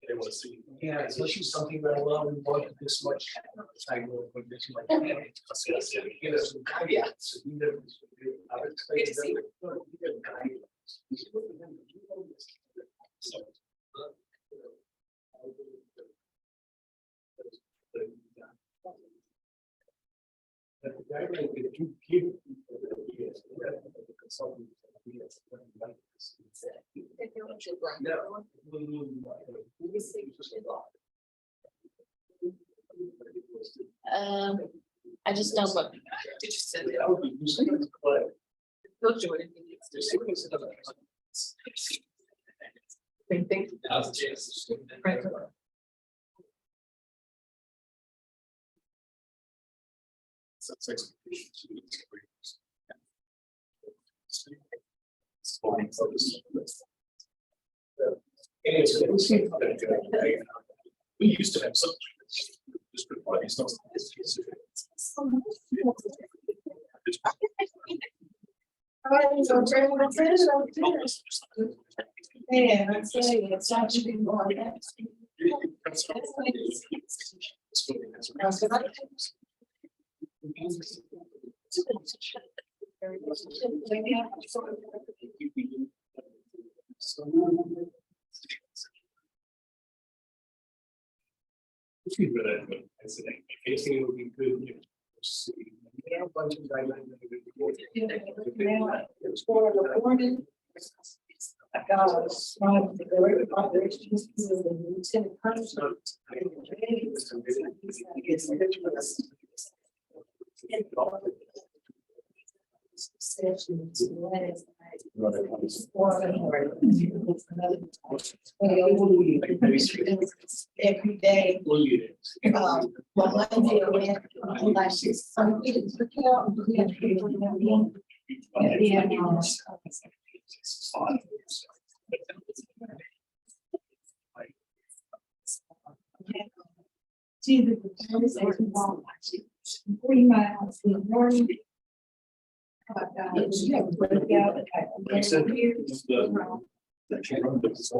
They want to see. Yeah, especially something that well, we wanted this much. I go for this much. You know, some caveats. I would explain to them, So, but the guideline that you give people, yes, the consultant, yes, no. I just don't look. did you send it? That would be useful, but Don't do anything. there's sequence of Same thing. That was a chance. Right. So it's expectations. Sporting focus. We used to have some. Just put one, it's not. Yeah, that's it. It's actually more. Anything would be good. There are a bunch of guidelines. It's for the morning. I got a small, the regular operations, the lieutenant colonel. Sessions, every day. Well, Monday, I went, last year, some kids took out, see the conversation long, 40 miles in the morning. You have to break out. Yes, my family. So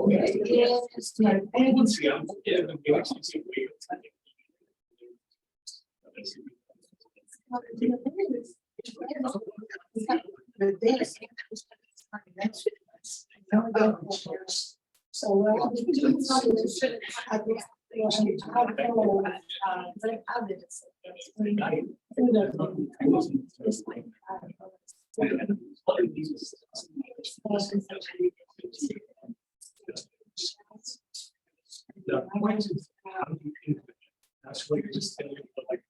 That's what you're just telling me, like.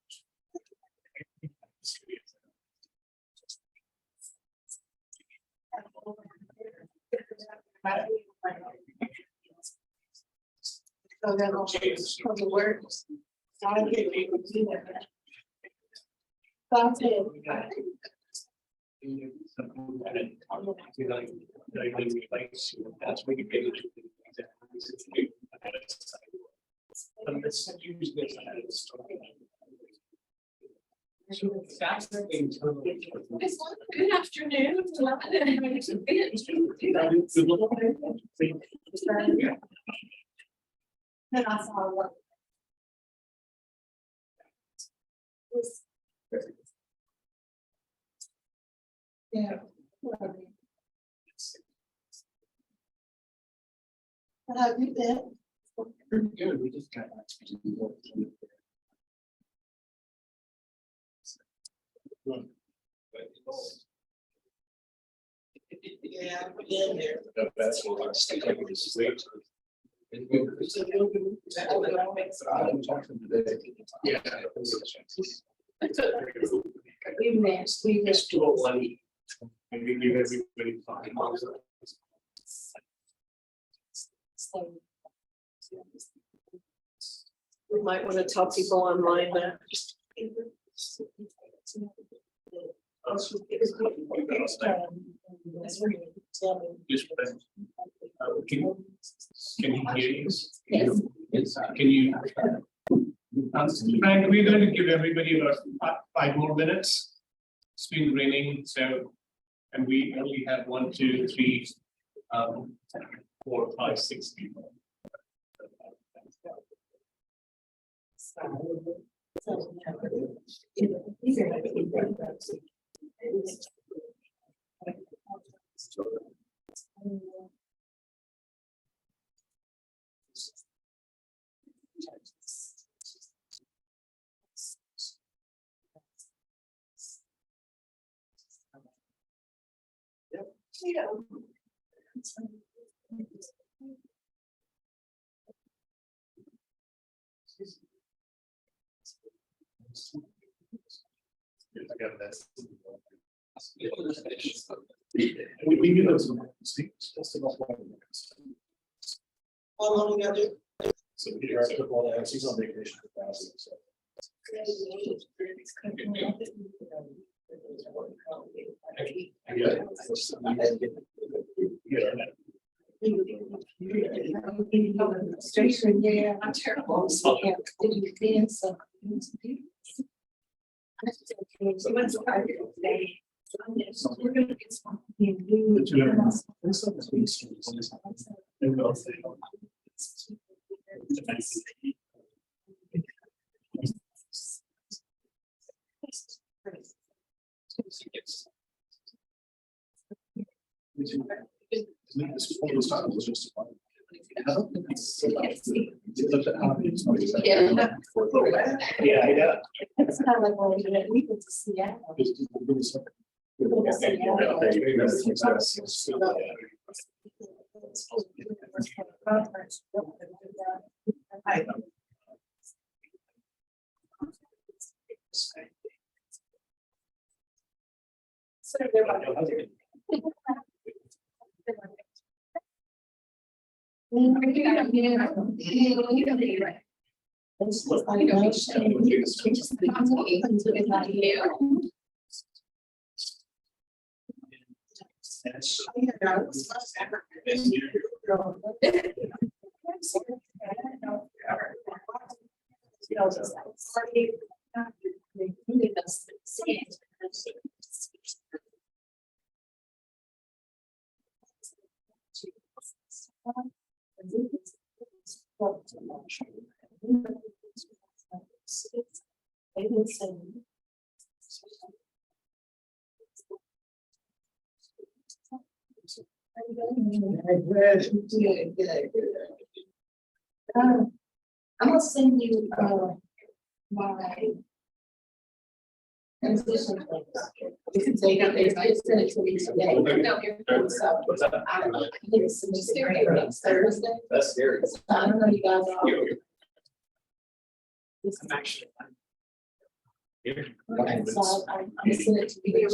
So then I'll change from the words. I get able to do that. That's it. That's what you get. Good afternoon. Then I saw what. Yeah. But I do that. Good, we just got. Yeah, I've been there. That's what I'm saying. This is late. Yeah. We missed, we missed. To a one. And we give everybody 5 miles. We might want to tell people online that. Can you hear you? Yes. Can you? Frank, we're going to give everybody about 5 more minutes. It's been raining, so, and we only have 1, 2, 3, 4, 5, 6 people. These are like the We knew those. Just about one. How long we got to? So we are at all that, she's on vacation for thousand, so. Station, yeah, I'm terrible. So, yeah, did you see some? So when's the party today? So we're gonna get some. The two of them. This one is being sold. And we'll say. This was time was just. I don't think it's. Yeah, I know. It's kind of like when we went to Seattle. So they're like. I'm gonna send you my transition links. You can take up there, I just sent it to you today. No, you're so, I don't know, I think it's next Thursday. That's scary. So I don't know, you guys are. I'm actually. And so I'm gonna send it to you.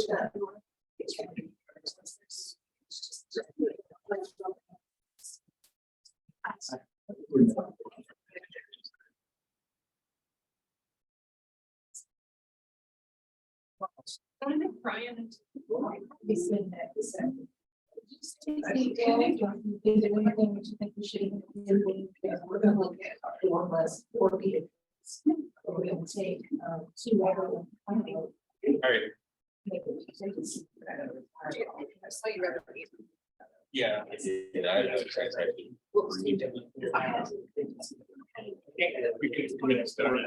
Brian. We send that, so. Is there anything that you think we should do? We're gonna look at one less 4 vehicles. We're gonna take 2 water. All right. I saw you read it. Yeah. We could get started.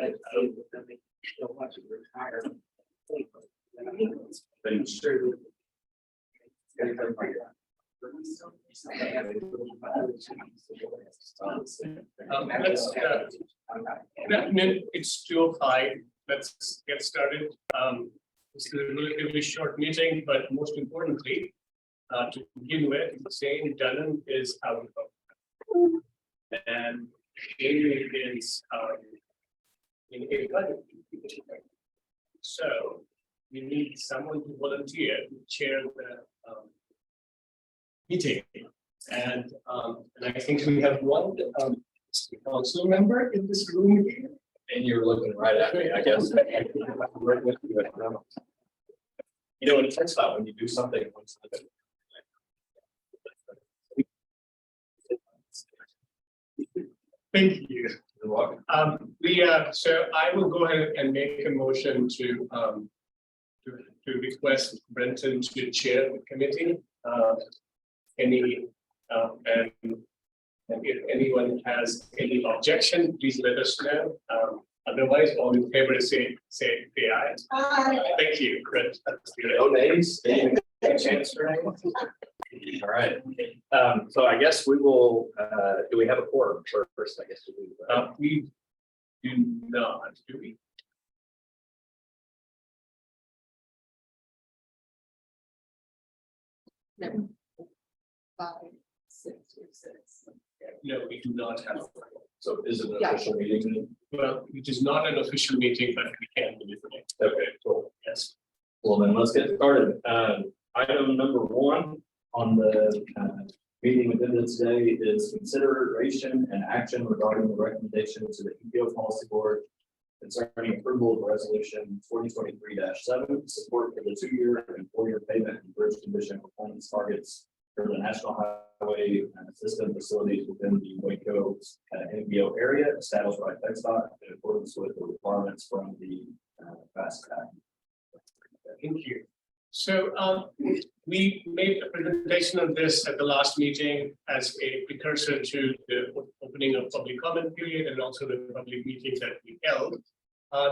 It's 2:05. Let's get started. It's a relatively short meeting, but most importantly, to begin with, Jane Dunham is out of and Amy is in a budget. So we need someone to volunteer to chair the meeting. And I think we have one council member in this room here. And you're looking right at me, I guess. You know what it turns out when you do something. Thank you. You're welcome. So I will go ahead and make a motion to request Brenton to chair the committee. And if anyone has any objection, please let us know. Otherwise, all in favor, say aye. Thank you, Chris. That's good. No nays, they didn't get a chance for anyone? All right, so I guess we will, do we have a quorum first? I guess we do. We do not, do we? No. 5, 6, or 6. No, we do not have. So is it an Yeah. official meeting? Well, it is not an official meeting, but we can deliberate. Okay, cool. Yes. Well, then let's get started. Item number 1 on the meeting agenda today is consideration and action regarding the recommendation to the MPO Policy Board concerning approval of resolution 2023-7, support for the 2-year and 4-year payment and bridge condition performance targets for the National Highway System facilities within the Waco MPO area established by TxDOT in accordance with the requirements from the TAC. Thank you. So we made a presentation on this at the last meeting as a precursor to the opening of public comment period and also the public meetings that we held.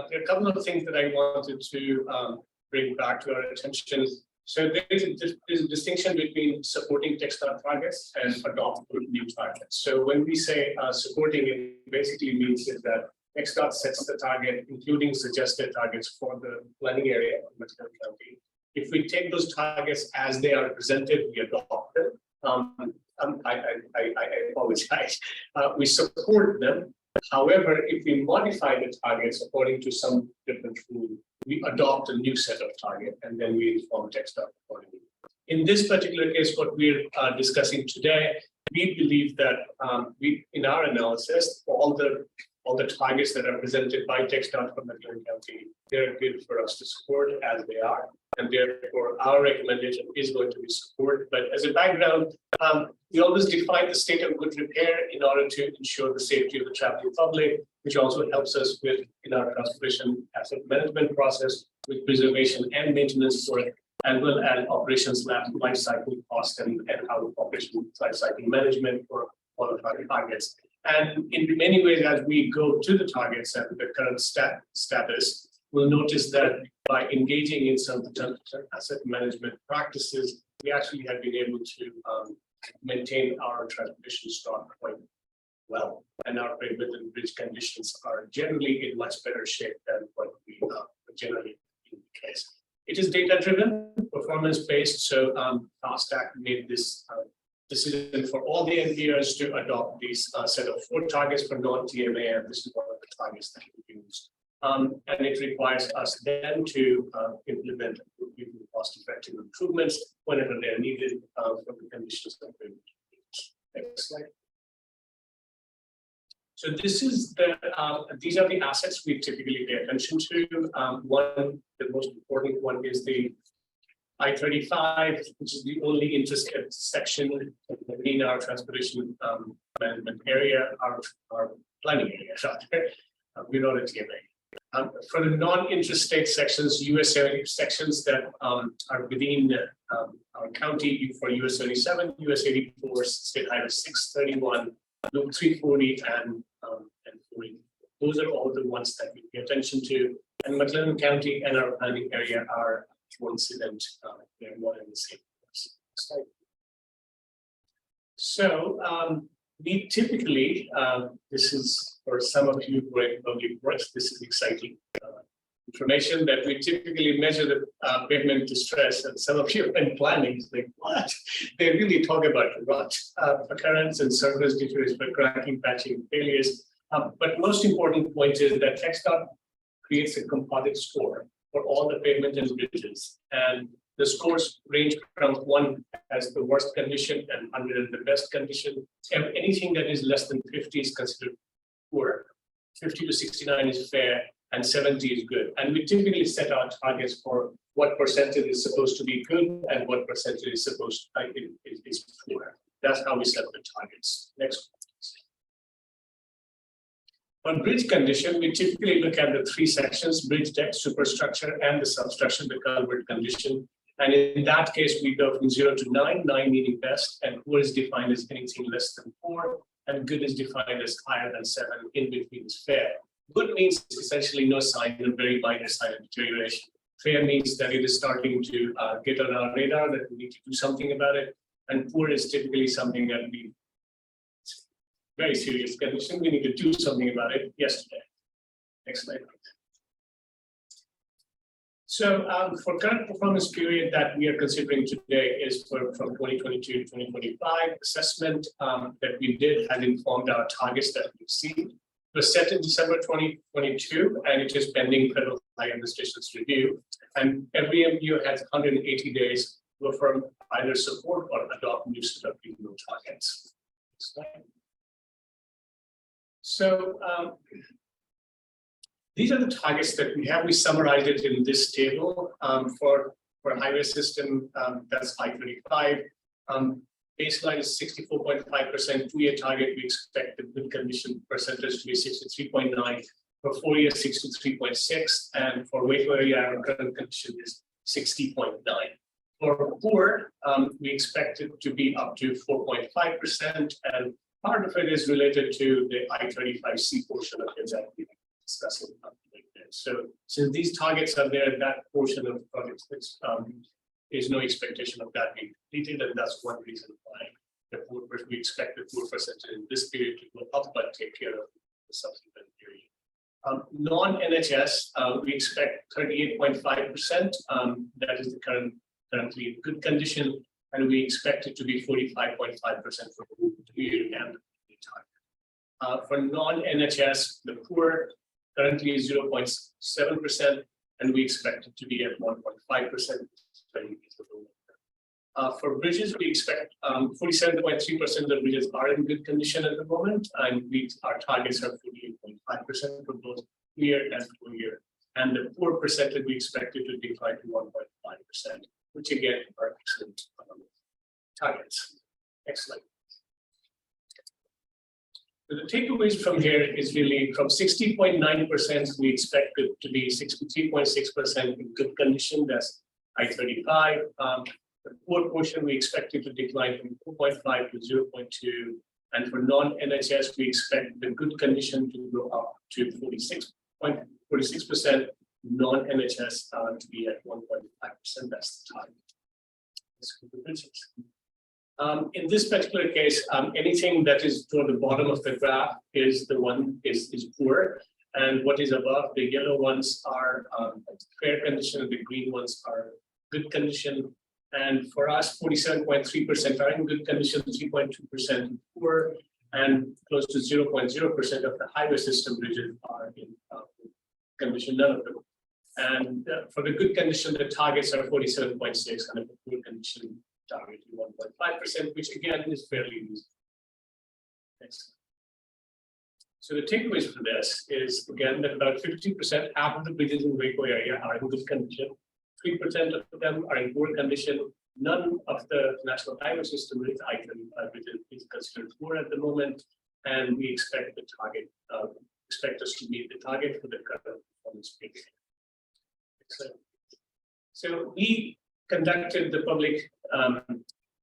There are a couple of things that I wanted to bring back to our attention. So there's a distinction between supporting TxDOT targets and adopting new targets. So when we say supporting, it basically means is that TxDOT sets the target, including suggested targets for the planning area of Mexico County. If we take those targets as they are presented, we adopt them. I apologize. We support them. However, if we modify the targets according to some different rule, we adopt a new set of target and then we inform TxDOT accordingly. In this particular case, what we're discussing today, we believe that in our analysis, all the targets that are presented by TxDOT from Mexico County, they're good for us to support as they are. And therefore, our recommendation is going to be support. But as a background, we always define the state of good repair in order to ensure the safety of the traveling public, which also helps us in our transportation asset management process with preservation and maintenance work, as well as operations life cycle cost and how operation life cycle management for all of our targets. And in many ways, as we go to the targets and the current status, we'll notice that by engaging in some asset management practices, we actually have been able to maintain our transportation stock quite well. And our pavement and bridge conditions are generally in much better shape than what we generally in the case. It is data-driven, performance-based, so TAC made this decision for all the NPOs to adopt these set of 4 targets for non-TMA, and this is one of the targets that we use. And it requires us then to implement cost-effective improvements whenever they're needed for the conditions that we use. Next slide. So this is these are the assets we typically pay attention to. The most important one is the I-35, which is the only interstate section in our transportation management area, our planning area. We're not a TMA. For the non-interstate sections, US 70 sections that are within our county, for US 37, US 84, State Highway 631, Loop 340, and 40. Those are all the ones that we pay attention to. And McLennan County and our planning area are coincident. They're one and the same. So we typically, this is for some of you who are in public works, this is exciting information that we typically measure the pavement distress, and some of you in planning is like, what? They really talk about rot occurrence and surface deterioration for cracking, patching, failures. But most important point is that TxDOT creates a composite score for all the pavement and bridges, and the scores range from 1 as the worst condition and 100 as the best condition. And anything that is less than 50 is considered poor. 50 to 69 is fair, and 70 is good. And we typically set our targets for what percentage is supposed to be good and what percentage is supposed to is poor. That's how we set the targets. Next. On bridge condition, we typically look at the 3 sections: bridge deck, superstructure, and the substructure, the culvert condition. And in that case, we go from 0 to 9, 9 meaning best, and poor is defined as anything less than 4, and good is defined as higher than 7, in between is fair. Good means essentially no sign, a very minor sign of deterioration. Fair means that it is starting to get on our radar, that we need to do something about it. And poor is typically something that we very serious condition. We need to do something about it yesterday. Next slide. So for current performance period that we are considering today is from 2022 to 2025 assessment that we did has informed our targets that we've seen. It was set in December 2022 and it is pending federal high administration's review. And every MPO has 180 days to affirm either support or adopt new set of regional targets. Next slide. So these are the targets that we have. We summarized it in this table for highway system, that's I-35. Baseline is 64.5%, 2-year target. We expect the good condition percentage to be 63.9. For 4 years, 63.6. And for Waco area, our current condition is 60.9. For poor, we expect it to be up to 4.5%. And part of it is related to the I-35C portion of it that we discussing. So since these targets are there, that portion of the project is no expectation of that being completed, and that's one reason why we expect the poor percentage in this period to go up, but take care of the subsequent period. Non-NHS, we expect 38.5%. That is the currently in good condition, and we expect it to be 45.5% for the year and the target. For non-NHS, the poor currently is 0.7%, and we expect it to be at 1.5%. For bridges, we expect 47.3% of the bridges are in good condition at the moment, and our targets are 48.5% for both year and full year. And the poor percentage we expect it to decline to 1.5%, which again are excellent targets. Next slide. So the takeaways from here is really from 60.9%, we expect it to be 63.6% in good condition. That's I-35. The poor portion, we expect it to decline from 4.5 to 0.2. And for non-NHS, we expect the good condition to go up to 46%, non-NHS to be at 1.5%. That's the target. In this particular case, anything that is toward the bottom of the graph is the one is poor, and what is above, the yellow ones are fair condition, and the green ones are good condition. And for us, 47.3% are in good condition, 3.2% poor, and close to 0.0% of the highway system bridges are in condition, none of them. And for the good condition, the targets are 47.6, and the poor condition target is 1.5%, which again is fairly reasonable. Next. So the takeaways for this is again that about 50%, half of the bridges in Waco area are in good condition. 3% of them are in poor condition. None of the national highway system bridges, I-35 bridges, is considered poor at the moment, and we expect the target, expect us to meet the target for the current performance period. So we conducted the public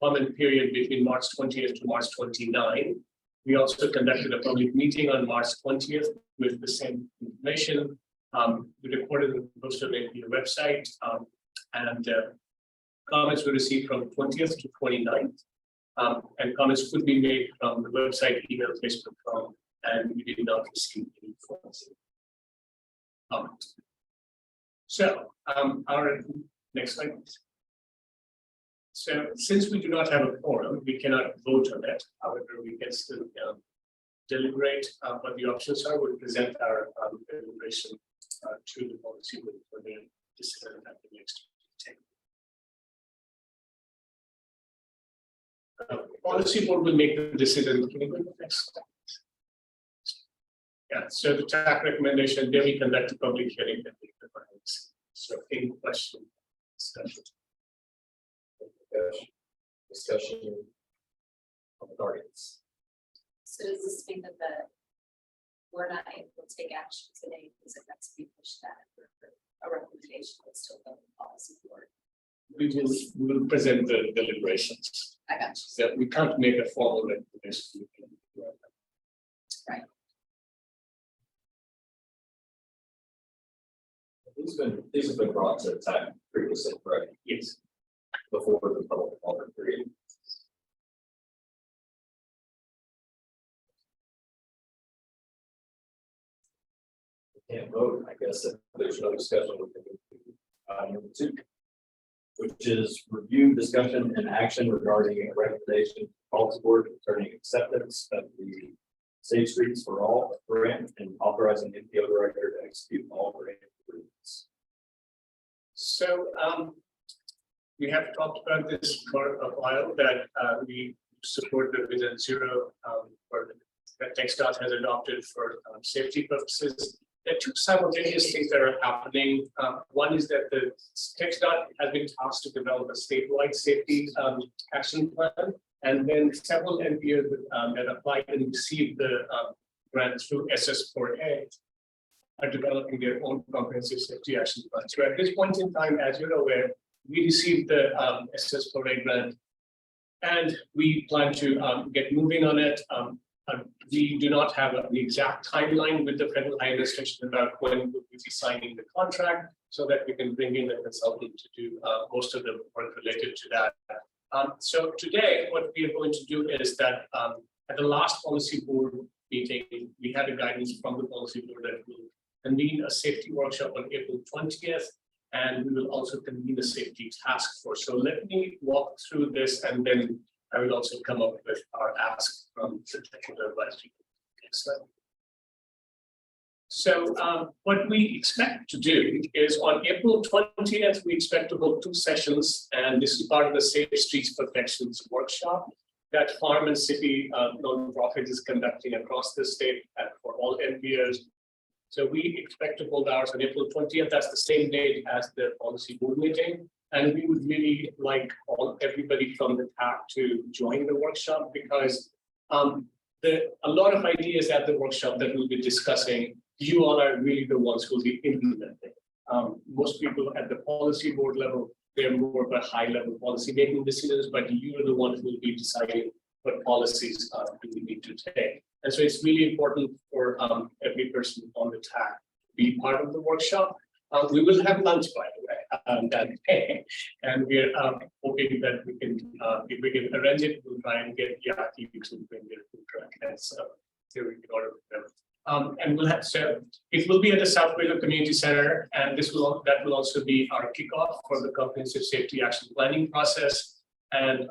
comment period between March 20th to March 29. We also conducted a public meeting on March 20th with the same information. We recorded and posted it on the website, and comments were received from 20th to 29th. And comments could be made from the website, email, Facebook, and we did not receive any comments. So our next slide. So since we do not have a quorum, we cannot vote on it. However, we can still deliberate what the options are. We'll present our deliberation to the policy board for their decision at the next meeting. Policy board will make the decision. Can you go to the next slide? Yeah, so the TAC recommendation, then we conduct a public hearing. So any question, discussion of targets. So does this mean that we're not able to take action today because it has to be pushed back for a recommendation that's still going to the policy board? We will present the deliberations. I got you. So we can't make a formal recommendation. Right. These have been brought to TAC previously, correct? Yes. Before the public comment period. Can't vote, I guess, if there's no discussion. We can move to number 2, which is review, discussion, and action regarding a recommendation policy board concerning acceptance of the Safe Streets for All grant and authorizing the MPO director to execute all grant agreements. So we have talked about this for a while, that we support the Vision Zero that TxDOT has adopted for safety purposes. There are 2 simultaneous things that are happening. One is that the TxDOT has been tasked to develop a statewide safety action plan, and then several MPOs that applied and received the grant through SS4A are developing their own comprehensive safety action plan. So at this point in time, as you're aware, we received the SS4A grant, and we plan to get moving on it. We do not have the exact timeline with the federal higher administration about when we'll be signing the contract, so that we can bring in a consultant to do most of the work related to that. So today, what we are going to do is that at the last policy board meeting, we had a guidance from the policy board that will convene a safety workshop on April 20th, and we will also convene a safety task force. So let me walk through this, and then I will also come up with our ask from the technical advisory. Next slide. So what we expect to do is on April 20th, we expect to hold 2 sessions, and this is part of the Safe Streets Protections Workshop that Farm and City nonprofit is conducting across the state for all MPOs. So we expect to hold ours on April 20th. That's the same date as the policy board meeting. And we would really like everybody from the TAC to join the workshop, because a lot of ideas at the workshop that we'll be discussing, you all are really the ones who will be implementing. Most people at the policy board level, they're more of a high level policy making decisions, but you're the ones who will be deciding what policies do we need to take. And so it's really important for every person on the TAC to be part of the workshop. We will have lunch, by the way, that day, and we're hoping that we can, if we can arrange it, we'll try and get Yaki to bring their food truck, and so here we can order them. And we'll have, so it will be at the South Waco Community Center, and that will also be our kickoff for the comprehensive safety action planning process. And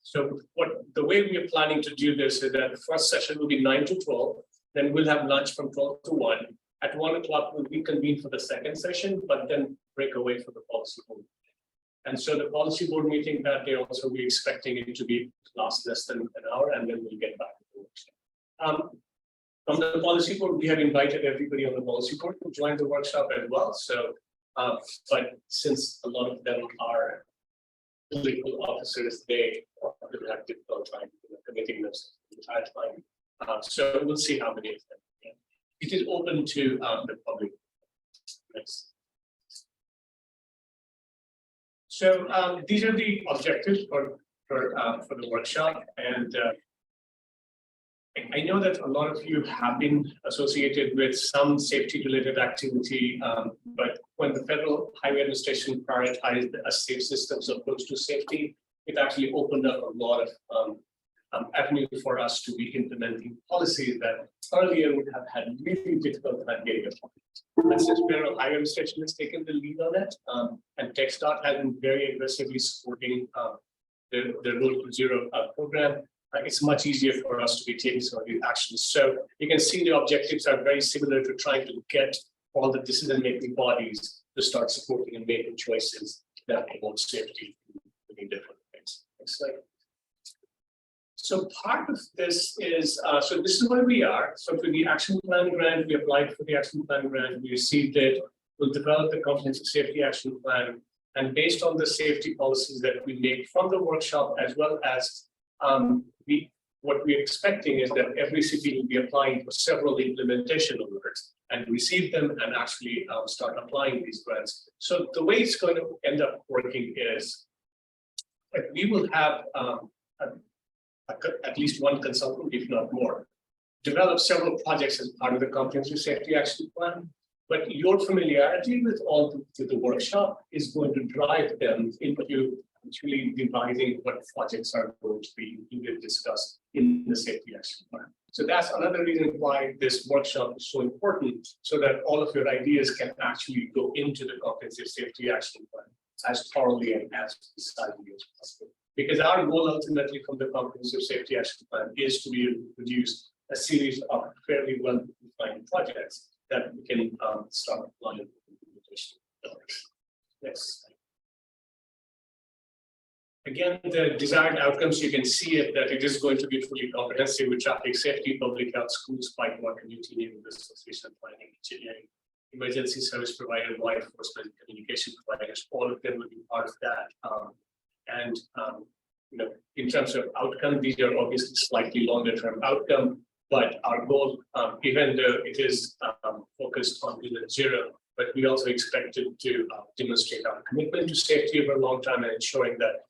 so the way we are planning to do this is that the first session will be 9 to 12, then we'll have lunch from 12 to 1. At 1 o'clock, we'll reconvene for the second session, but then break away for the policy board. And so the policy board meeting that day also, we're expecting it to be last less than an hour, and then we'll get back to the workshop. From the policy board, we have invited everybody on the policy board to join the workshop as well. So, but since a lot of them are political officers, they will have difficult time committing themselves the entire time. So we'll see how many of them. It is open to the public. Next. So these are the objectives for the workshop, and I know that a lot of you have been associated with some safety-related activity, but when the Federal Highway Administration prioritized a safe systems approach to safety, it actually opened up a lot of avenue for us to be implementing policies that earlier would have had really difficult time getting it. And since Federal Highway Administration has taken the lead on it, and TxDOT has been very aggressively supporting the Road to Zero program, it's much easier for us to be taking some of these actions. So you can see the objectives are very similar to trying to get all the decision-making bodies to start supporting and making choices that promote safety in different ways. Next slide. So part of this is, so this is where we are. So for the action plan grant, we applied for the action plan grant, we received it, we'll develop the comprehensive safety action plan. And based on the safety policies that we make from the workshop, as well as what we're expecting is that every city will be applying for several implementation alerts and receive them and actually start applying these grants. So the way it's going to end up working is that we will have at least one consultant, if not more, develop several projects as part of the comprehensive safety action plan. But your familiarity with the workshop is going to drive them into actually devising what projects are going to be included, discussed in the safety action plan. So that's another reason why this workshop is so important, so that all of your ideas can actually go into the comprehensive safety action plan as thoroughly and as precisely as possible. Because our goal ultimately from the comprehensive safety action plan is to be able to produce a series of fairly well-defined projects that we can start applying. Next. Again, the desired outcomes, you can see it that it is going to be fully comprehensive with traffic safety, public health, schools, bike, water, community, neighborhood association, planning, engineering, emergency service provider, law enforcement, communication providers, all of them will be part of that. In terms of outcome, these are obviously slightly longer term outcome, but our goal, even though it is focused on net zero, but we also expected to demonstrate our commitment to safety over a long time and ensuring that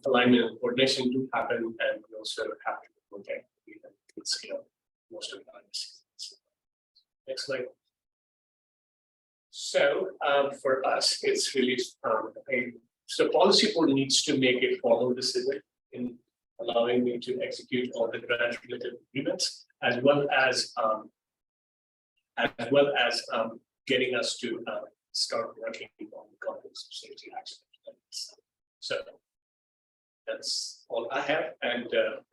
alignment and coordination do happen, and we also have to protect the scale most of the time. Next slide. So for us, it's really so policy board needs to make a formal decision in allowing me to execute all the grant related agreements, as well as getting us to start working on the comprehensive safety action. So that's all I have, and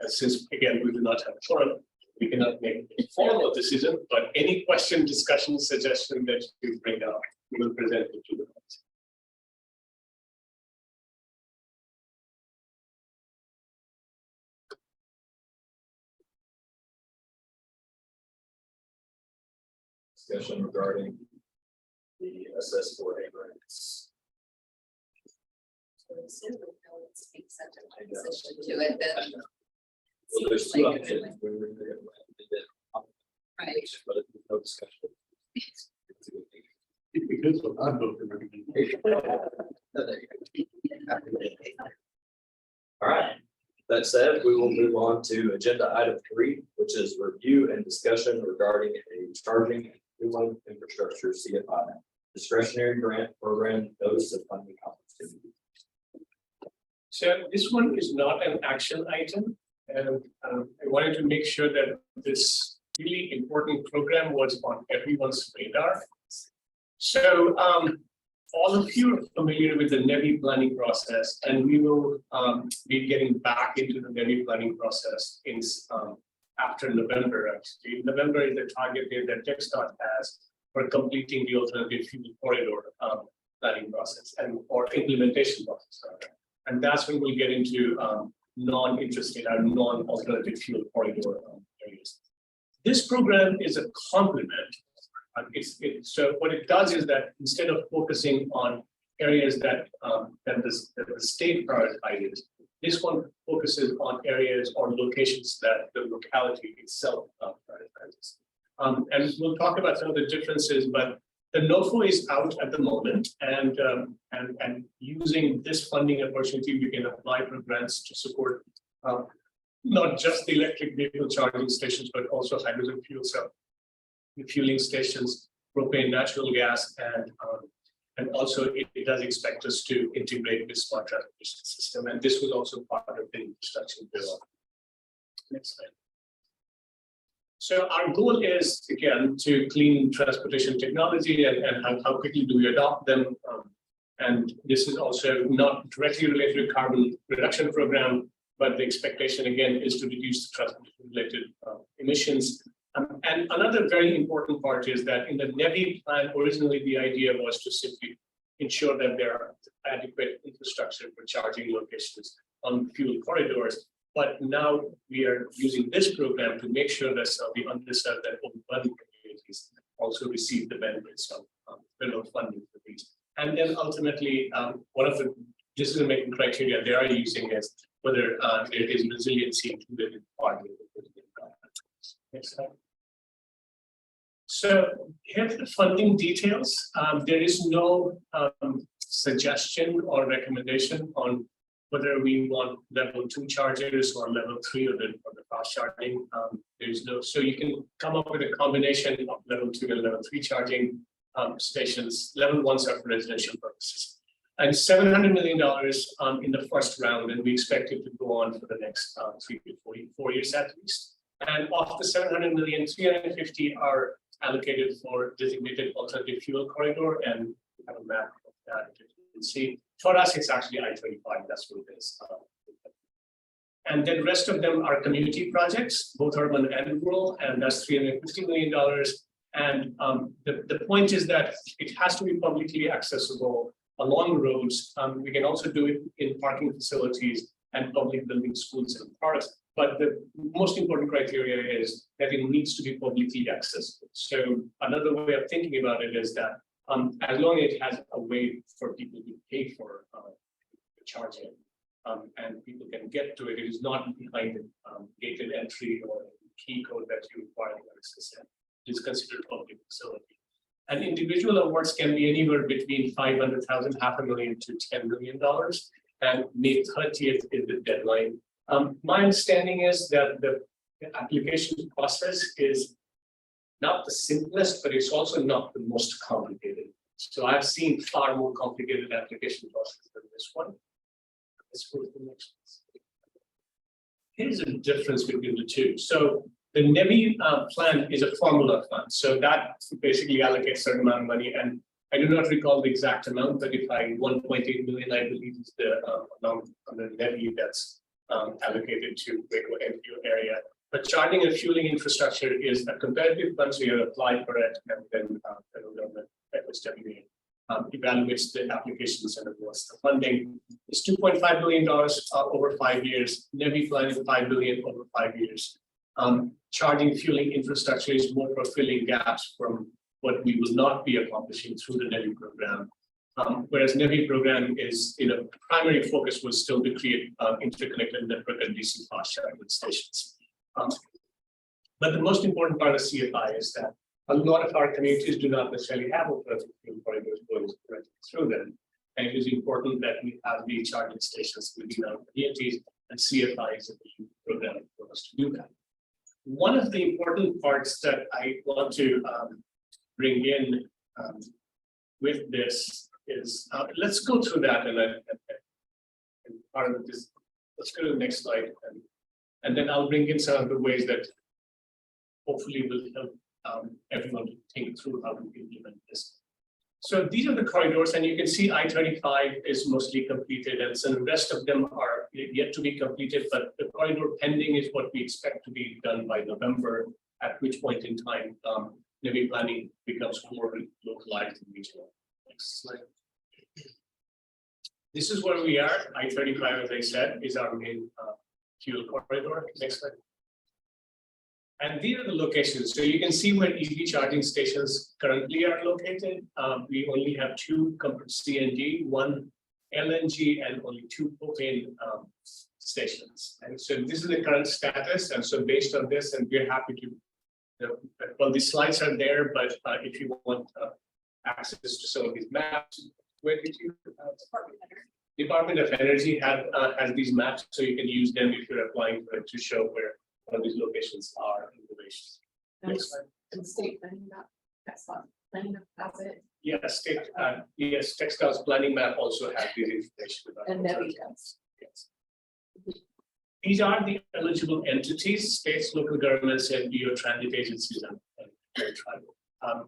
since again we do not have a forum, we cannot make a formal decision, but any question, discussion, suggestion that you bring up, we will present it to the board. Discussion regarding the SS4A grants. Speak such a position to it that. Well, there's two options. Right. But it's no discussion. Because of our book recommendation. All right. That said, we will move on to agenda item 3, which is review and discussion regarding a charging and fueling infrastructure CFI discretionary grant program notice of funding opportunity. So this one is not an action item, and I wanted to make sure that this really important program was on everyone's radar. So all of you are familiar with the NEVI planning process, and we will be getting back into the NEVI planning process in after November. Actually, November is the target date that TxDOT has for completing the alternative fuel corridor planning process and or implementation process. And that's when we'll get into non-interstate or non-alternative fuel corridor areas. This program is a complement. So what it does is that instead of focusing on areas that the state prioritizes, this one focuses on areas or locations that the locality itself prioritizes. And we'll talk about some of the differences, but the NOFO is out at the moment, and using this funding opportunity, we can apply for grants to support not just the electric vehicle charging stations, but also hydrogen fuel cell refueling stations, propane, natural gas, and also it does expect us to integrate with smart transportation system, and this was also part of the infrastructure bill. Next slide. So our goal is, again, to clean transportation technology and how quickly do we adopt them. And this is also not directly related to carbon reduction program, but the expectation, again, is to reduce the transportation-related emissions. And another very important part is that in the NEVI plan, originally the idea was to simply ensure that there are adequate infrastructure for charging locations on fuel corridors. But now we are using this program to make sure that some of the underserved and overburdened communities also receive the benefits of federal funding for these. And then ultimately, one of the decision-making criteria they are using is whether there is resiliency included in part of the next slide. So here's the funding details. There is no suggestion or recommendation on whether we want level 2 chargers or level 3 or the fast charging. There is no, so you can come up with a combination of level 2 and level 3 charging. stations. Level ones are for residential purposes. And $700 million in the first round, and we expect it to go on for the next 3 to 4 years at least. And of the 700 million, 350 are allocated for designated alternative fuel corridor, and we have a map of that. You can see for us, it's actually I-35. That's what it is. And then the rest of them are community projects, both urban and rural, and that's $350 million. And the point is that it has to be publicly accessible along roads. We can also do it in parking facilities and public buildings, schools, and parks. But the most important criteria is that it needs to be publicly accessible. So another way of thinking about it is that as long as it has a way for people to pay for charging, and people can get to it, it is not behind gated entry or key code that you require to access it. It is considered public facility. And individual awards can be anywhere between $500,000, $500,000 to $10 million. And May 30th is the deadline. My understanding is that the application process is not the simplest, but it's also not the most complicated. So I've seen far more complicated application process than this one. Let's go to the next one. Here's a difference between the two. So the NEVI plan is a formula fund. So that basically allocates a certain amount of money. And I do not recall the exact amount, but if I 1.8 million, I believe is the amount on the NEVI that's allocated to Waco MPO area. But charging and fueling infrastructure is a competitive fund, so you apply for it, and then federal government TxDOT evaluates the applications and awards the funding. It's $2.5 billion over 5 years. NEVI plan is $5 billion over 5 years. Charging fueling infrastructure is more for filling gaps from what we will not be accomplishing through the NEVI program. Whereas NEVI program is, primary focus was still to create interconnected network and DC fast charging stations. But the most important part of CFI is that a lot of our communities do not necessarily have alternative fuel corridors going through them. And it is important that we have the charging stations within our communities, and CFI is a key program for us to do that. One of the important parts that I want to bring in with this is, let's go through that and part of this. Let's go to the next slide, and then I'll bring in some of the ways that hopefully will help everyone to think through how to implement this. So these are the corridors, and you can see I-35 is mostly completed, and so the rest of them are yet to be completed, but the corridor pending is what we expect to be done by November, at which point in time NEVI planning becomes more localized and regional. Next slide. This is where we are. I-35, as I said, is our main fuel corridor. Next slide. And these are the locations. So you can see where EV charging stations currently are located. We only have 2 CNG, 1 LNG, and only 2 propane stations. And so this is the current status. And so based on this, and we're happy to, well, the slides are there, but if you want access to some of these maps, where did you? Department of Energy has these maps, so you can use them if you're applying for it to show where these locations are in relation. Next slide. And state planning map, that's not planning map, that's it. Yes, state, yes, TxDOT's planning map also has this information about. And NEVI does. Yes. These are the eligible entities: states, local governments, and transit agencies and tribal.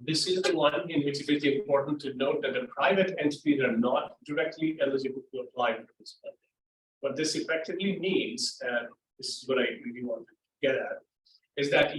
This is the one in which it is important to note that the private entities are not directly eligible to apply for this funding. What this effectively means, this is what I really want to get at, is that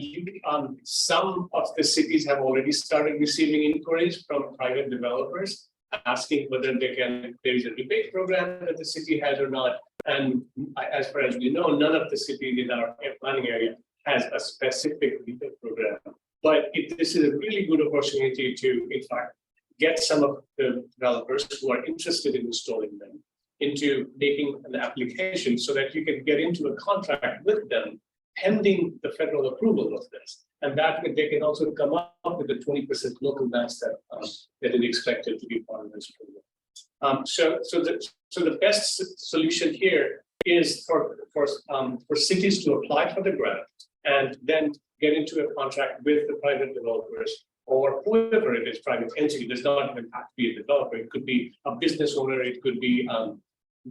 some of the cities have already started receiving inquiries from private developers asking whether there is a rebate program that the city has or not. And as far as we know, none of the cities in our planning area has a specific rebate program. But this is a really good opportunity to, in fact, get some of the developers who are interested in installing them into making an application so that you can get into a contract with them pending the federal approval of this. And that way they can also come up with the 20% local match that is expected to be part of this program. So the best solution here is for cities to apply for the grant and then get into a contract with the private developers or whoever it is, private entity, does not even have to be a developer. It could be a business owner, it could be,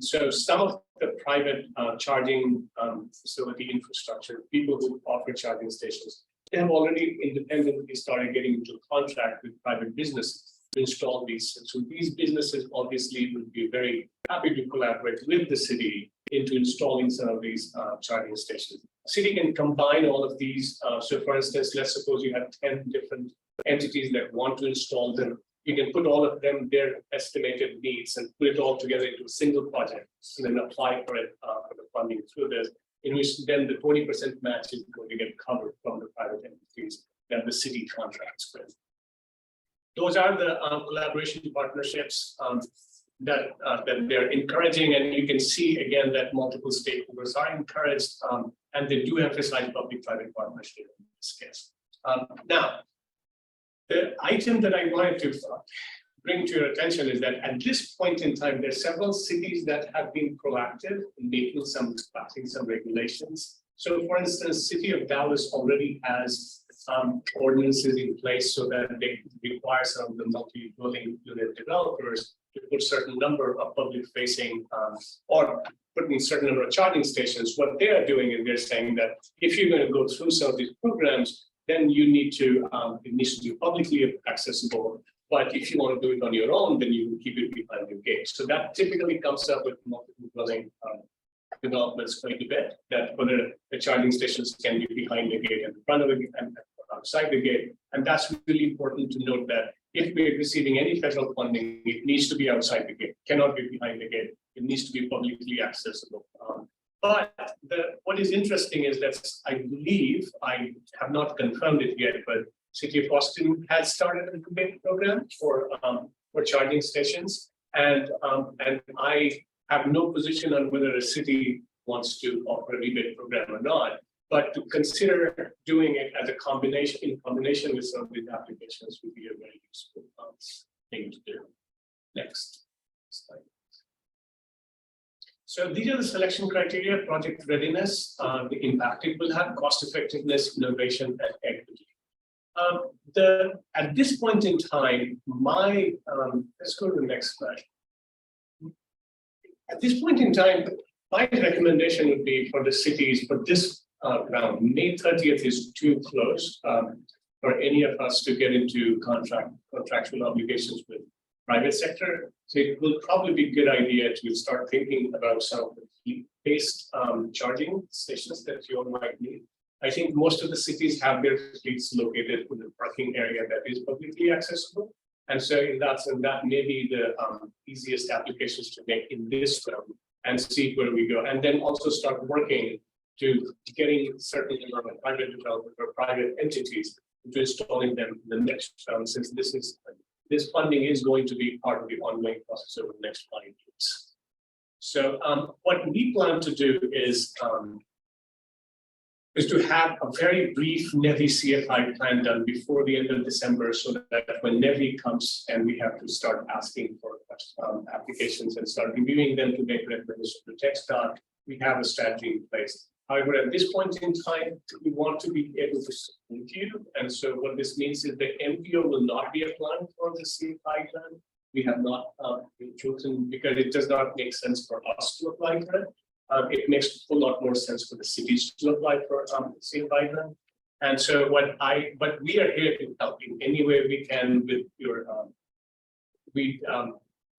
so some of the private charging facility infrastructure, people who offer charging stations, they have already independently started getting into contract with private businesses to install these. So these businesses obviously would be very happy to collaborate with the city into installing some of these charging stations. The city can combine all of these. So for instance, let's suppose you have 10 different entities that want to install them. You can put all of them, their estimated needs, and put it all together into a single project, and then apply for it for the funding through this, in which then the 20% match is going to get covered from the private entities that the city contracts with. Those are the collaboration partnerships that they're encouraging, and you can see again that multiple stakeholders are encouraged, and they do emphasize public-private partnership in this case. Now, the item that I wanted to bring to your attention is that at this point in time, there are several cities that have been proactive in making passing some regulations. So for instance, City of Dallas already has ordinances in place so that they require some of the multi-dwelling unit developers to put certain number of public facing or putting a certain number of charging stations. What they are doing is they're saying that if you're going to go through some of these programs, then you need to, it needs to be publicly accessible. But if you want to do it on your own, then you can keep it behind your gate. So that typically comes up with multiple dwelling developments quite a bit, that whether the charging stations can be behind the gate and in front of the gate and outside the gate. And that's really important to note that if we're receiving any federal funding, it needs to be outside the gate, cannot be behind the gate. It needs to be publicly accessible. But what is interesting is that I believe, I have not confirmed it yet, but City of Austin has started a rebate program for charging stations, and I have no position on whether a city wants to offer a rebate program or not. But to consider doing it as a combination, in combination with some of these applications, would be a very useful thing to do. Next slide. So these are the selection criteria: project readiness, the impact it will have, cost effectiveness, innovation, and equity. At this point in time, let's go to the next slide. At this point in time, my recommendation would be for the cities, for this round, May 30th is too close for any of us to get into contractual obligations with private sector. So it will probably be a good idea to start thinking about some of the fleet-based charging stations that you all might need. I think most of the cities have their fleets located in the parking area that is publicly accessible. And so that may be the easiest applications to make in this round and see where we go. And then also start working to getting certain number of private developers or private entities to installing them in the next round, since this funding is going to be part of the ongoing process over the next 5 years. So what we plan to do is to have a very brief NEVI CFI plan done before the end of December, so that when NEVI comes and we have to start asking for applications and start reviewing them to make recommendations to TxDOT, we have a strategy in place. However, at this point in time, we want to be able to support you. And so what this means is the MPO will not be applying for the CFI plan. We have not been chosen because it does not make sense for us to apply for it. It makes a whole lot more sense for the cities to apply for CFI plan. And so but we are here to help in any way we can with your,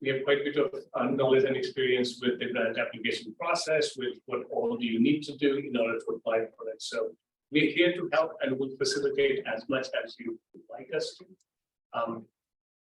we have quite a bit of knowledge and experience with the grant application process, with what all do you need to do in order to apply for it. So we're here to help and will facilitate as much as you would like us to.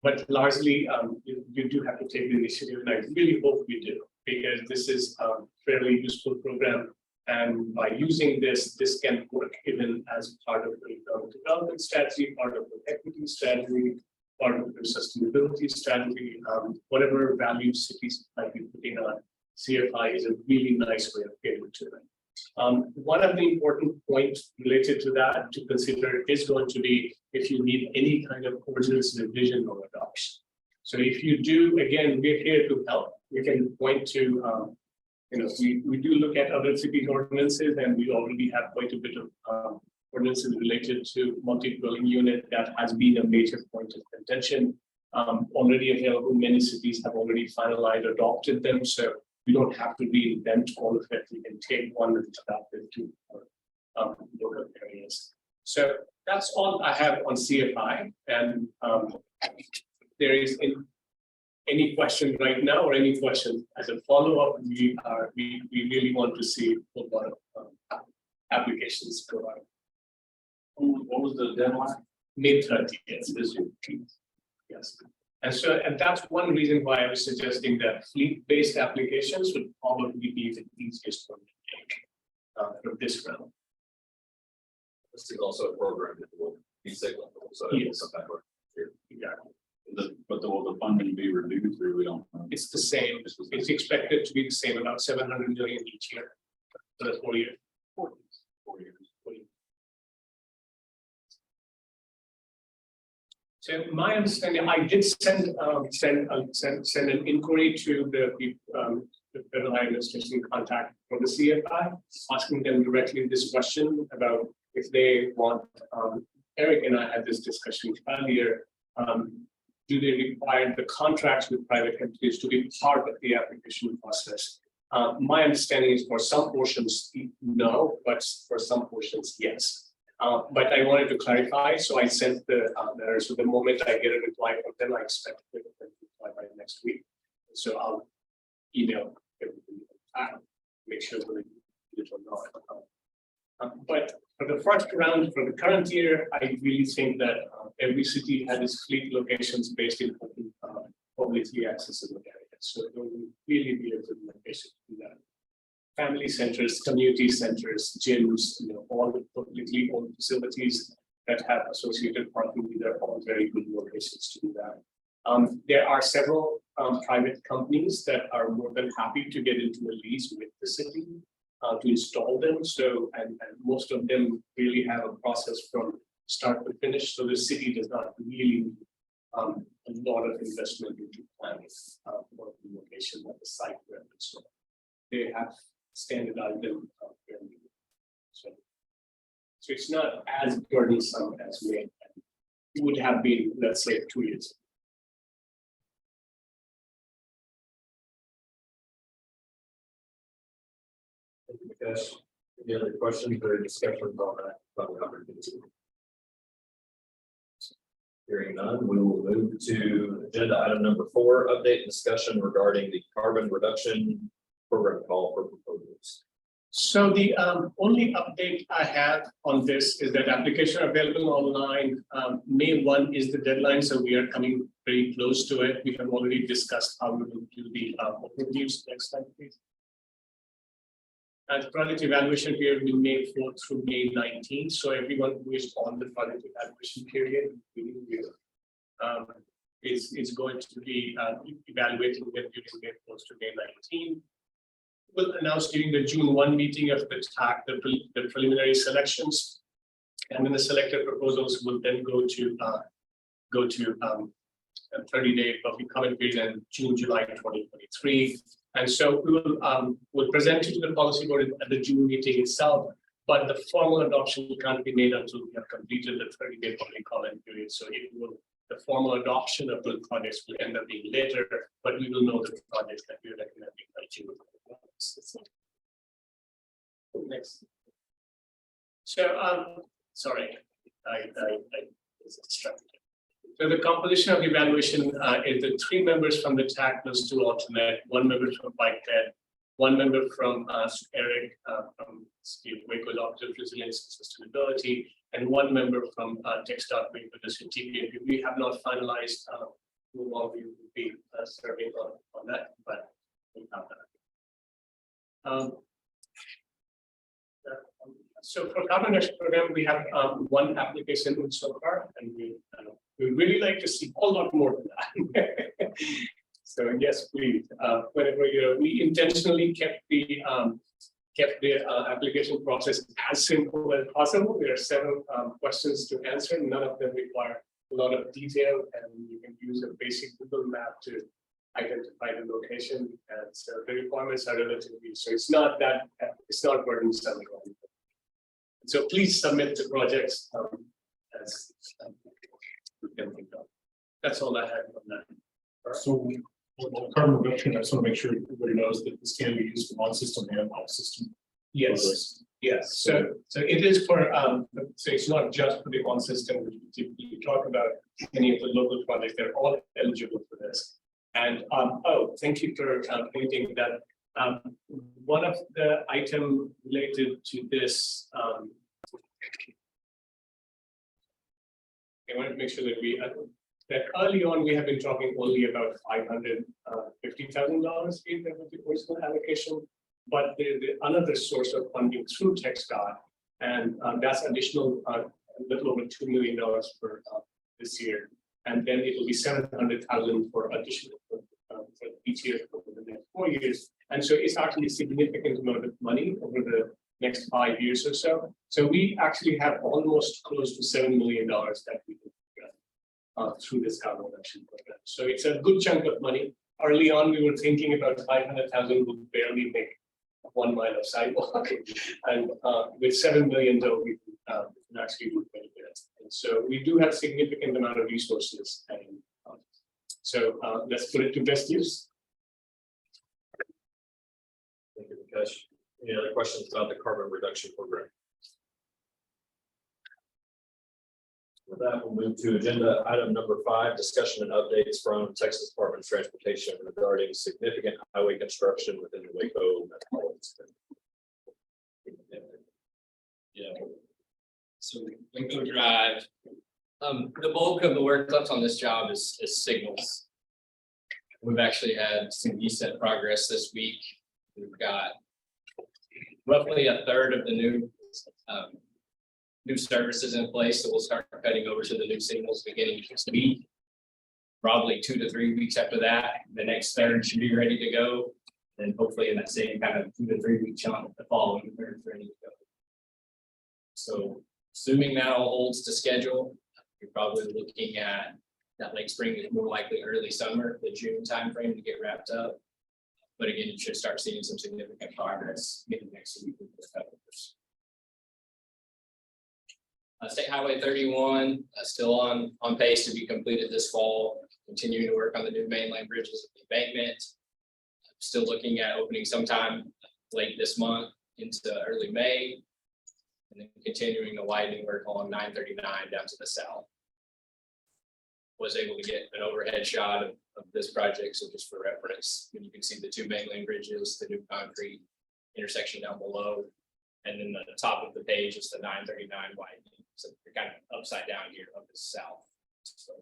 But largely, you do have to take the initiative, and I really hope we do, because this is a fairly useful program. And by using this can work even as part of the development strategy, part of the equity strategy, part of the sustainability strategy, whatever value cities might be putting on. CFI is a really nice way of getting to it. One of the important points related to that to consider is going to be if you need any kind of ordinance revision or adoption. So if you do, again, we're here to help. We can point to, we do look at other cities' ordinances, and we already have quite a bit of ordinances related to multi-dwelling unit that has been a major point of contention. Already available, many cities have already finalized, adopted them, so we don't have to reinvent all of it. We can take one and adapt it to local areas. So that's all I have on CFI, and there is any question right now or any question as a follow-up. We really want to see a lot of applications provided. What was the deadline? May 30th, this week. Yes. And that's one reason why I was suggesting that fleet-based applications would probably be the easiest one to take for this round. This is also a program that will be signaled. So Yes. Exactly. But will the funding be reduced or we don't know? It's the same. It's expected to be the same, about 700 million each year for the 4 years. 4 years. So my understanding, I did send an inquiry to the Federal Administration contact for the CFI, asking them directly this question about if they want. Eric and I had this discussion earlier. Do they require the contracts with private entities to be part of the application process? My understanding is for some portions, no, but for some portions, yes. But I wanted to clarify, so I sent the letter. So the moment I get a reply from them, I expect to get a reply by next week. So I'll email everybody, make sure that it will not. But for the first round, for the current year, I really think that every city has its fleet locations based in publicly accessible areas. So it will really be a good location to do that. Family centers, community centers, gyms, all the publicly owned facilities that have associated parking, these are all very good locations to do that. There are several private companies that are more than happy to get into a lease with the city to install them. So, and most of them really have a process from start to finish. So the city does not really a lot of investment into planning for the location at the site where it's so they have standardized them. So it's not as burdensome as it would have been, let's say, 2 years. Thank you, Mikesh. Any other questions or discussions on that? Hearing none, we will move to agenda item number 4, update and discussion regarding the carbon reduction program call for proposals. So the only update I have on this is that application available online. May 1 is the deadline, so we are coming very close to it. We have already discussed how we will do the overviews. Next slide, please. And project evaluation period will be May 4th through May 19th. So everyone who is on the project evaluation period is going to be evaluating them during May 4th to May 19th. We'll announce during the June 1 meeting of the TAC the preliminary selections, and then the selected proposals will then go to a 30-day public comment period in June, July 2023. And so we will we'll present it to the policy board at the June meeting itself, but the formal adoption can't be made until we have completed the 30-day public comment period. So the formal adoption of the projects will end up being later, but we will know the projects that we are recommending by June. Next. So sorry, I was distracted. So the composition of the evaluation is the 3 members from the TAC plus 2 alternate, 1 member from BikeTed, 1 member from Eric from Waco Office of Resilience and Sustainability, and 1 member from TxDOT Waco District TP. We have not finalized who all we will be serving on that, but we have that. So for carbon reduction program, we have 1 application so far, and we really like to see a lot more than that. So yes, please. Whenever we intentionally kept the application process as simple as possible. There are several questions to answer. None of them require a lot of detail, and you can use a basic Google map to identify the location. And so the requirements are relatively, so it's not burdensome at all. So please submit the projects as we can think of. That's all I had on that. So carbon reduction, I just want to make sure everybody knows that this can be used for one system and off system. Yes, yes. So it is for, so it's not just for the on system, which you talk about any of the local projects, they're all eligible for this. And, oh, thank you for pointing that. One of the item related to this, I want to make sure that that early on, we have been talking only about $550,000 in the original allocation. But the another source of funding through TxDOT, and that's additional a little over $2 million for this year, and then it will be $700,000 for additional for each year over the next 4 years, and so it's actually a significant amount of money over the next 5 years or so. So we actually have almost close to $7 million that we can get through this carbon reduction program. So it's a good chunk of money. Early on, we were thinking about 500,000 would barely make 1 mile of sidewalk, and with 7 million though, we can actually do quite a bit. And so we do have significant amount of resources, and so let's put it to best use. Thank you, Vikesh. Any other questions about the carbon reduction program? With that, we'll move to agenda item number 5, discussion and updates from Texas Department of Transportation regarding significant highway construction within the Waco metropolitan area. Yeah. So Waco Drive, the bulk of the work left on this job is signals. We've actually had some decent progress this week. We've got roughly a third of the new services in place, so we'll start cutting over to the new signals beginning next week. Probably 2 to 3 weeks after that, the next third should be ready to go. And hopefully in that same kind of 2 to 3 week chunk, the following third is ready to go. So assuming that all holds to schedule, you're probably looking at that late spring is more likely early summer, the June timeframe to get wrapped up. But again, you should start seeing some significant progress in the next week with the customers. State Highway 31 still on pace to be completed this fall, continuing to work on the new mainline bridges and the embankment. Still looking at opening sometime late this month into early May, and then continuing the widening work along 939 down to the south. Was able to get an overhead shot of this project, so just for reference, when you can see the 2 mainline bridges, the new concrete intersection down below, and then the top of the page is the 939 widening. So you're kind of upside down here up the south. So,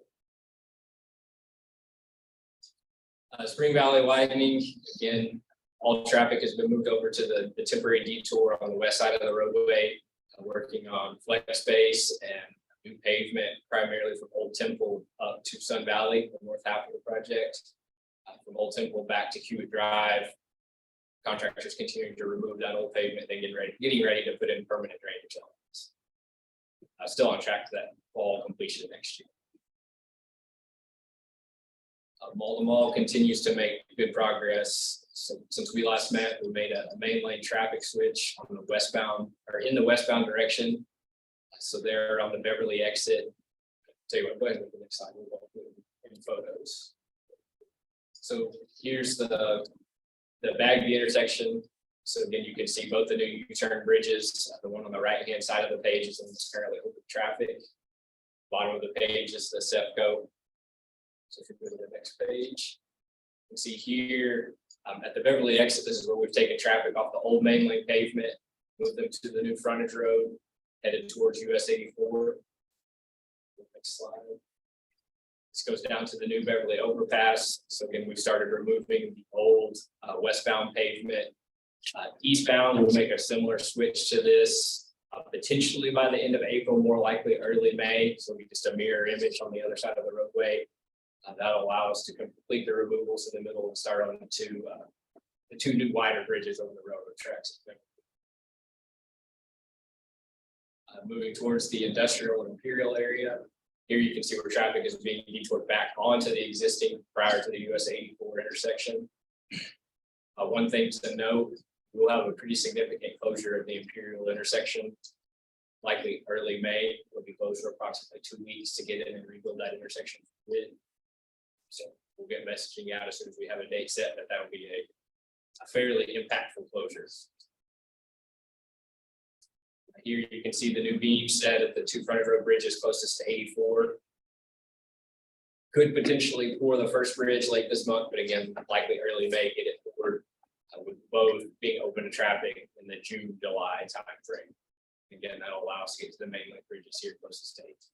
Spring Valley widening, again, all traffic has been moved over to the temporary detour on the west side of the roadway, working on flex space and new pavement, primarily from Old Temple up to Sun Valley, the north half of the project. From Old Temple back to Hewitt Drive, contractors continuing to remove that old pavement, then getting ready to put in permanent drainage elements. Still on track to that fall completion next year. Mall continues to make good progress. So since we last met, we made a main lane traffic switch on the westbound or in the westbound direction. So they're on the Beverly exit. Tell you what, go ahead with the next slide. We'll walk through any photos. So here's the Bagby intersection. So again, you can see both the new U-turn bridges. The one on the right-hand side of the page is currently open traffic. Bottom of the page is the CEFCO. So if you go to the next page, you can see here at the Beverly exit, this is where we've taken traffic off the old main lane pavement, moved them to the new frontage road, headed towards US 84. Next slide. This goes down to the new Beverly overpass. So again, we've started removing the old westbound pavement. Eastbound will make a similar switch to this potentially by the end of April, more likely early May. So we just a mirror image on the other side of the roadway. That'll allow us to complete the removals in the middle and start on the two new wider bridges over the railroad tracks. Moving towards the industrial and imperial area. Here you can see where traffic is being detoured back onto the existing prior to the US 84 intersection. One thing to note, we'll have a pretty significant closure of the imperial intersection likely early May. Will be closed for approximately 2 weeks to get in and rebuild that intersection with. So we'll get messaging out as soon as we have a date set, but that will be a fairly impactful closure. Here you can see the new beam set at the two frontage road bridges closest to 84. Could potentially pour the first bridge late this month, but again, likely early May, get it poured, with both being open to traffic in the June, July timeframe. Again, that'll allow us to get to the mainland bridges here closest to 8.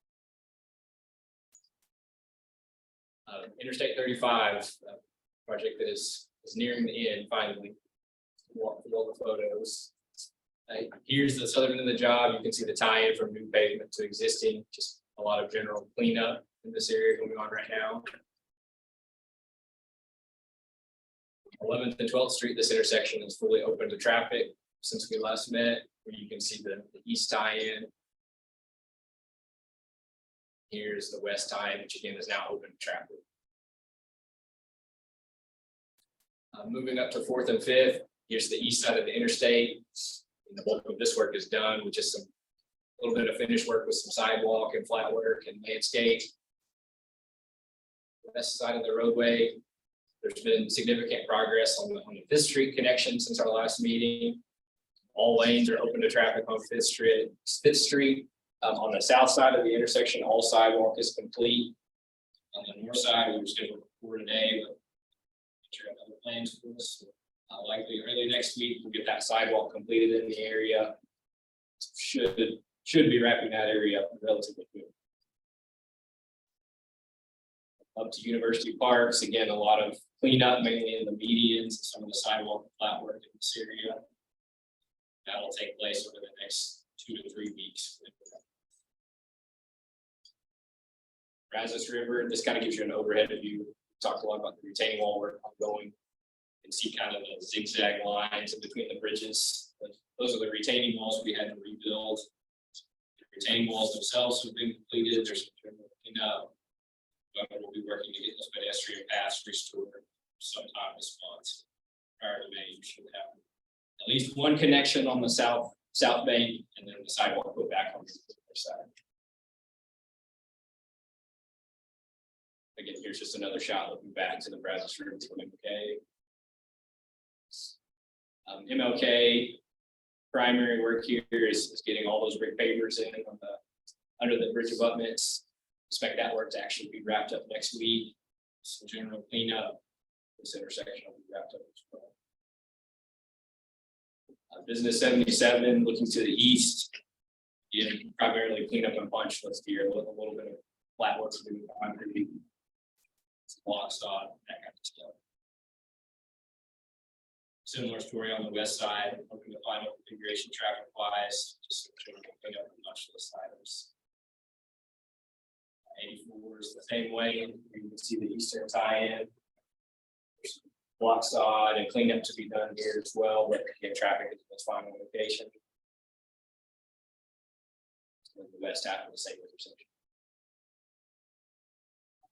Interstate 35 project that is nearing the end finally. Walk through all the photos. Here's the southern end of the job. You can see the tie-in from new pavement to existing, just a lot of general cleanup in this area going on right now. 11th and 12th Street, this intersection is fully open to traffic since we last met, where you can see the east tie-in. Here's the west tie-in, which again is now open to traffic. Moving up to 4th and 5th, here's the east side of the interstate. And the bulk of this work is done with just a little bit of finished work with some sidewalk and flat work and landscape. West side of the roadway, there's been significant progress on the 5th Street connection since our last meeting. All lanes are open to traffic on 5th Street. 5th Street. On the south side of the intersection, all sidewalk is complete. On the north side, we were scheduled for today, but sure have other plans for this. Likely early next week, we'll get that sidewalk completed in the area. Should be wrapping that area up relatively quick. Up to University Parks, again, a lot of cleanup, mainly in the medians, some of the sidewalk and flat work in this area. That'll take place over the next 2 to 3 weeks. Brazos River, this kind of gives you an overhead view. We talked a lot about the retaining wall work ongoing. You can see kind of the zigzag lines in between the bridges. Those are the retaining walls we had to rebuild. The retaining walls themselves have been completed. There's some general cleanup. But we'll be working to get those pedestrian paths restored sometime this month. Prior to May, you should have at least one connection on the south bank, and then the sidewalk put back on the other side. Again, here's just another shot looking back to the Brazos River from MLK. MLK primary work here is getting all those brick pavers in on the under the bridge abutments. Expect that work to actually be wrapped up next week. Some general cleanup. This intersection will be wrapped up as well. Business 77 looking to the east. Again, primarily cleanup and punch list here. A little bit of flat work to do with concrete. Block stop, that kind of stuff. Similar story on the west side, looking to final configuration traffic wise, just clean up a bunch of list items. 84 is the same way. You can see the eastern tie-in. Block sod and cleanup to be done here as well, but get traffic into its final location. The west half of the same intersection.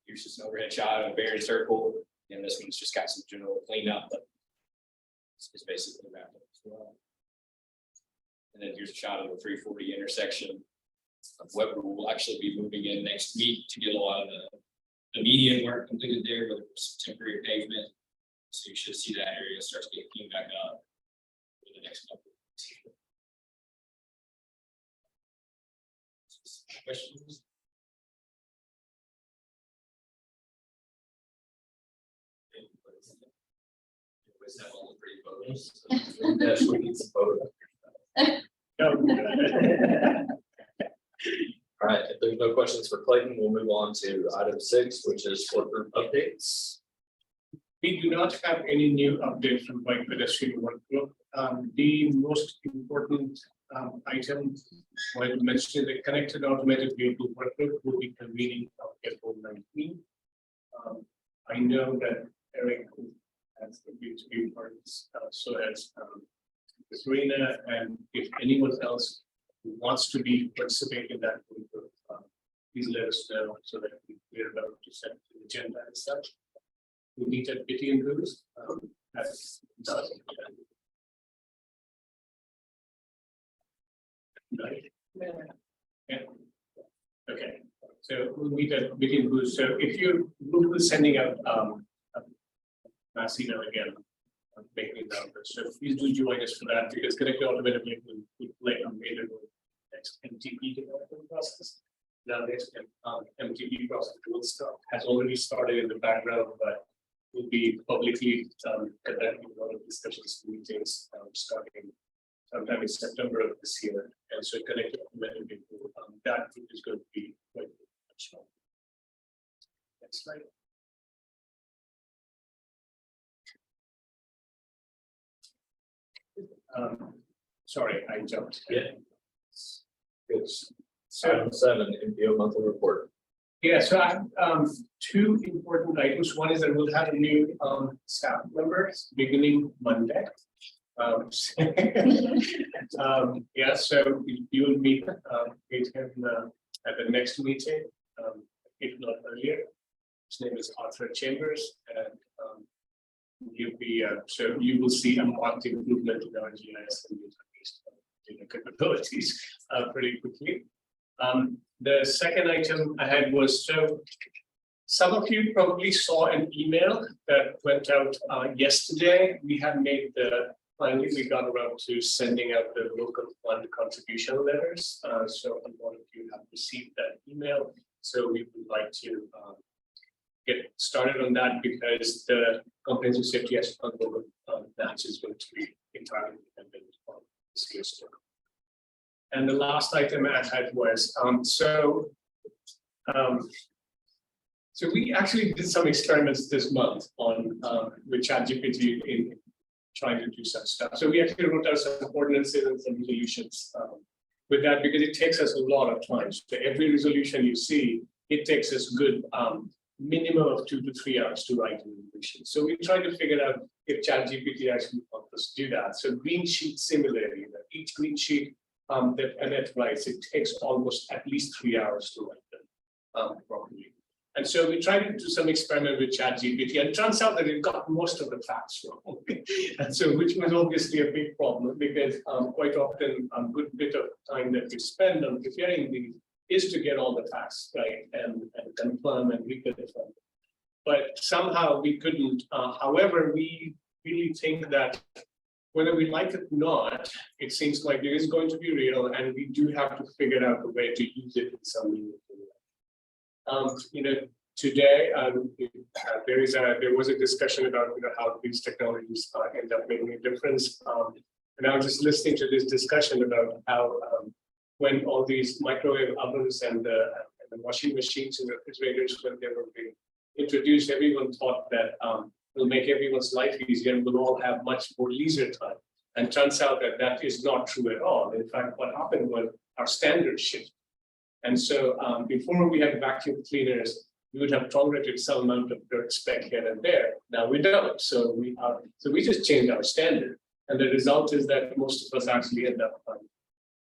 Here's just an overhead shot of Barron Circle, and this one's just got some general cleanup, but it's basically wrapped up as well. And then here's a shot of the 340 intersection. Weber will actually be moving in next week to get a lot of the median work completed there, whether it's temporary pavement. So you should see that area starts getting cleaned back up for the next couple of weeks. Questions? Have all the pretty photos. Yes, we need some photos. All right, if there's no questions for Clayton, we'll move on to item 6, which is work group updates. We do not have any new updates from bike pedestrian work group. The most important item was mentioned, the connected automated vehicle work group will be convening of April 19. I know that Eric has agreed to be part of this, so as Serena, and if anyone else who wants to be participating in that group, please let us know so that we're about to set the agenda and such. We meet at Bitty and Bruce. That's done. Right. Yeah. Okay, so we'll meet at meeting booth. So if you will be sending out a mass email again, making it out. So please do join us for that because connected automatically will play on next MTP development process. Now next MTP process will start, has already started in the background, but will be publicly conducting a lot of discussions, meetings starting sometime in September of this year. And so connected automatically that is going to be quite strong. Next slide. Sorry, I jumped. Yeah. Good. So Item 7, MPO monthly report. yeah, so I have two important items. One is that we'll have a new staff member beginning Monday. Yeah, so you will meet him at the next meeting, if not earlier. His name is Arthur Chambers, and you'll be so you will see a marked improvement in our GIS and data capabilities pretty quickly. The second item I had was, so some of you probably saw an email that went out yesterday. We have made finally we got around to sending out the local fund contribution letters. So a lot of you have received that email. So we would like to get started on that because the comprehensive safety fund match is going to be entirely dependent on this year's work. And the last item I had was so we actually did some experiments this month on with ChatGPT in trying to do some stuff. So we actually wrote out some ordinances and some resolutions with that because it takes us a lot of time. So every resolution you see, it takes us good minimum of 2 to 3 hours to write a resolution. So we try to figure out if ChatGPT actually helps us do that. So green sheet similarly, that each green sheet that Annette writes, it takes almost at least 3 hours to write them properly. And so we tried to do some experiment with ChatGPT, and it turns out that it got most of the facts wrong. And so, which was obviously a big problem because quite often a good bit of time that we spend on preparing these is to get all the facts right and confirm and reconfirm. But somehow we couldn't. However, we really think that whether we like it or not, it seems like it is going to be real, and we do have to figure out a way to use it in some meaningful way. You know, today there was a discussion about how these technologies end up making a difference. And I was just listening to this discussion about how when all these microwave ovens and the washing machines and refrigerators, when they were being introduced, everyone thought that will make everyone's life easier and we'll all have much more leisure time. And turns out that that is not true at all. In fact, what happened was our standards shifted. And so before we had vacuum cleaners, we would have tolerated some amount of dirt speck here and there. Now we don't. So we just changed our standard. And the result is that most of us actually end up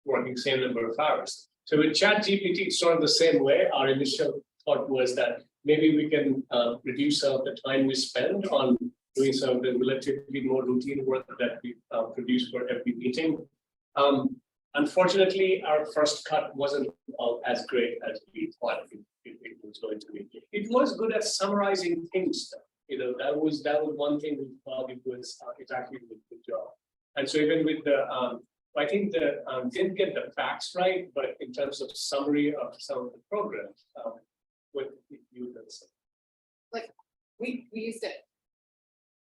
working the same number of hours. So with ChatGPT, it's sort of the same way. Our initial thought was that maybe we can reduce some of the time we spend on doing some of the relatively more routine work that we produce for every meeting. Unfortunately, our first cut wasn't as great as we thought it was going to be. It was good at summarizing things. You know, that was one thing we thought it actually did a good job. And so even with the I think the didn't get the facts right, but in terms of summary of some of the programs, what you would say? Like we used it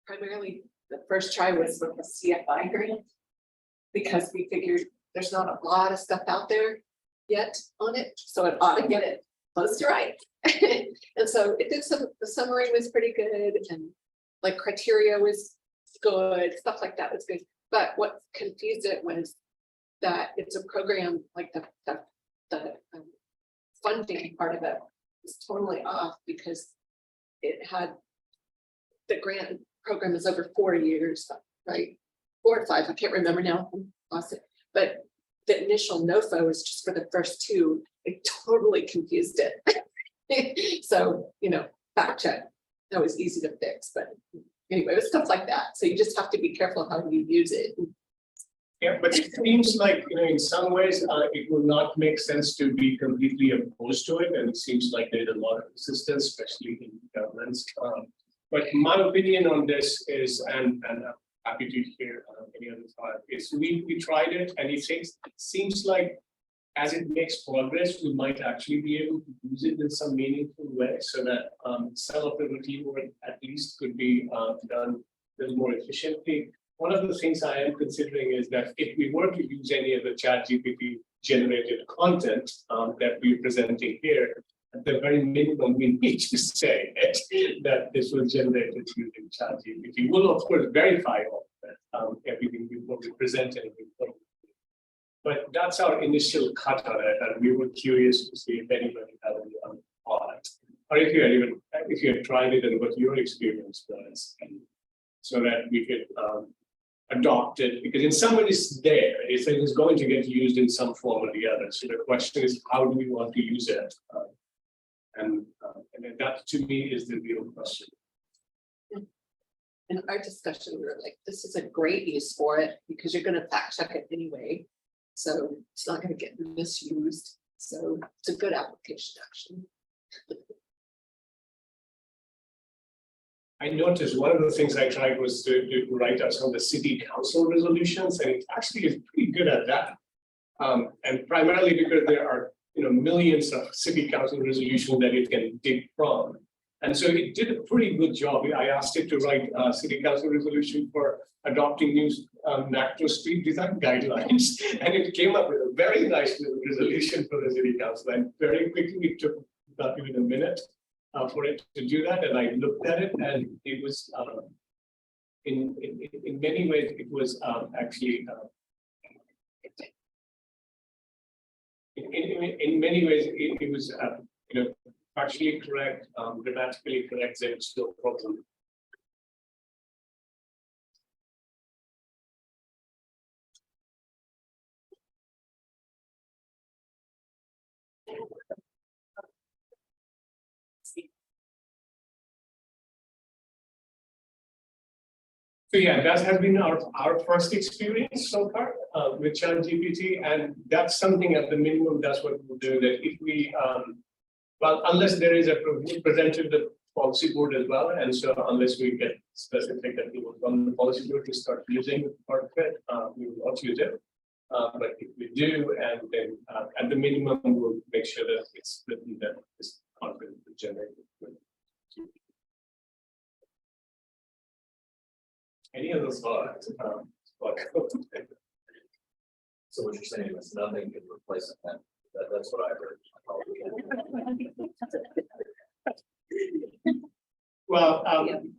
primarily. The first try was with the CFI grant because we figured there's not a lot of stuff out there yet on it, so it ought to get it close to right. And so it did the summary was pretty good, and like criteria was good, stuff like that was good. But what confused it was that it's a program like the funding part of it was totally off because it had the grant program is over 4 years, right? 4 or 5, I can't remember now. Lost it. But the initial NOFO is just for the first 2. It totally confused it. So, you know, fact check. That was easy to fix, but anyway, it was stuff like that. So you just have to be careful how you use it. Yeah, but it seems like, in some ways, it will not make sense to be completely opposed to it, and it seems like there's a lot of resistance, especially in governments. But my opinion on this is, and I'm happy to hear any other thought, is we tried it, and it seems like as it makes progress, we might actually be able to use it in some meaningful way, so that some of the routine work at least could be done a little more efficiently. One of the things I am considering is that if we were to use any of the ChatGPT generated content that we're presenting here, at the very minimum, we need to say that this was generated using ChatGPT. We'll of course verify all of that, everything before we present anything. But that's our initial cut on it, and we were curious to see if anybody had any thought, or if you had tried it and what your experience was, and so that we could adopt it, because in some way it's there, it's going to get used in some form or the other. So the question is, how do we want to use it? And then that to me is the real question. In our discussion, we were like, this is a great use for it because you're gonna fact check it anyway. So it's not gonna get misused. So it's a good application, actually. I noticed one of the things I tried was to write out some of the city council resolutions, and it actually is pretty good at that. And primarily because there are millions of city council resolutions that it can dig from. And so it did a pretty good job. I asked it to write a city council resolution for adopting new macro street design guidelines. And it came up with a very nice little resolution for the city council. And very quickly, it took about even a minute for it to do that. And I looked at it, and it was, in many ways, it was actually, in many ways, it was, factually correct, grammatically correct, there was still a problem. So yeah, that has been our first experience so far with ChatGPT, and that's something at the minimum. That's what we'll do. That if we, well, unless there is a presented the policy board as well, and so unless we get specific that we will run the policy board to start using part of it, we will not use it. But if we do, and then at the minimum, we'll make sure that it's written that is confident to generate it. Any of those thoughts? So what you're saying is nothing can replace it. That's what I heard. Well, I mean,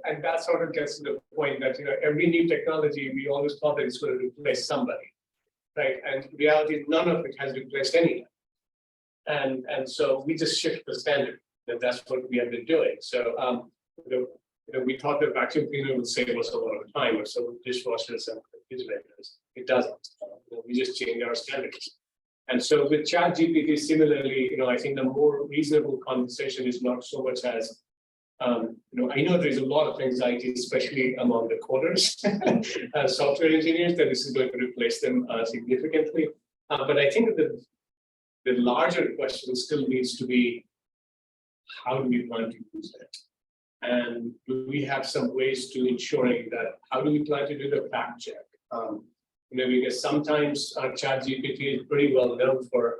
and that sort of gets to the point that every new technology, we always thought that it's going to replace somebody, right? And in reality, none of it has replaced anyone. And so we just shift the standard, and that's what we have been doing. So we thought the vacuum cleaner would save us a lot of time, or so dishwashers and refrigerators. It doesn't. We just change our standards. And so with ChatGPT, similarly, I think the more reasonable conversation is not so much as, I know there's a lot of anxiety, especially among the coders, software engineers, that this is going to replace them significantly. But I think that the larger question still needs to be, how do we plan to use it? And do we have some ways to ensuring that, how do we plan to do the fact check? Because sometimes ChatGPT is pretty well known for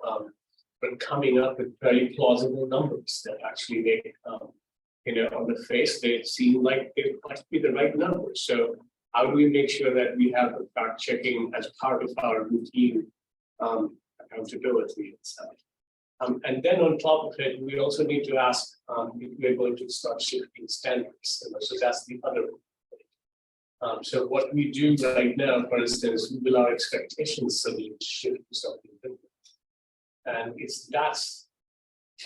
coming up with very plausible numbers that actually make, on the face, they seem like they must be the right numbers. So how do we make sure that we have the fact checking as part of our routine accountability and stuff? And then on top of it, we also need to ask if we're going to start shifting standards. So that's the other one. So what we do right now, for instance, will our expectations suddenly shift to something different? And that's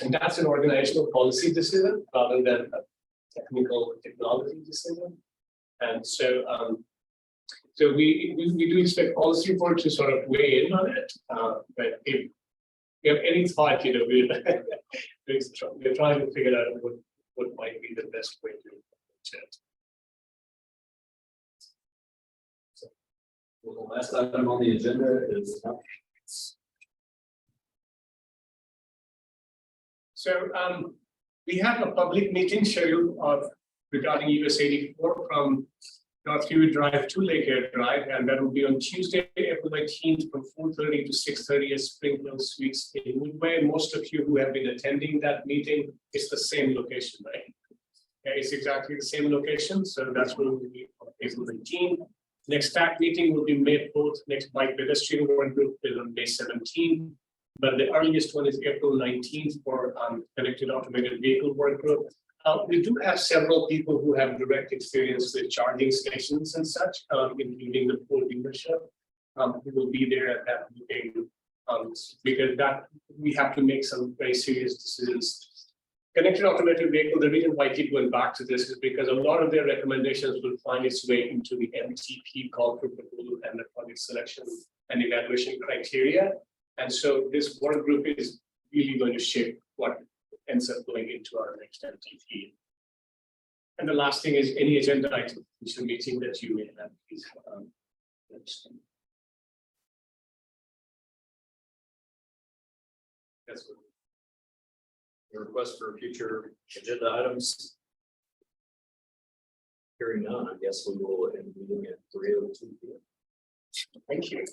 an organizational policy decision rather than a technical technology decision. And so so we do expect policy board to sort of weigh in on it. But if you have any thought, we're trying to figure out what might be the best way to approach it. Last item on the agenda is. So we have a public meeting scheduled regarding US 84 from Northview Drive to Lake Air Drive, and that will be on Tuesday, April 19th from 4:30 to 6:30 at Spring Hill Suites in Woodway. Most of you who have been attending that meeting, it's the same location, right? Yeah, it's exactly the same location, so that's where we'll be on April 19th. Next TAC meeting will be May 4th. Next bike pedestrian work group is on May 17th. But the earliest one is April 19th for connected automated vehicle work group. We do have several people who have direct experience with charging stations and such, including the Ford dealership. Who will be there at that meeting, because that we have to make some very serious decisions. Connected automated vehicle, the reason why I keep going back to this is because a lot of their recommendations will find its way into the MTP call for proposal and the project selection and evaluation criteria. And so this work group is really going to shape what ends up going into our next MTP. And the last thing is any agenda item, which is a meeting that you may have, please. That's good. The request for future agenda items. Hearing none, I guess we will end the meeting at 3:02 p.m. Thank you.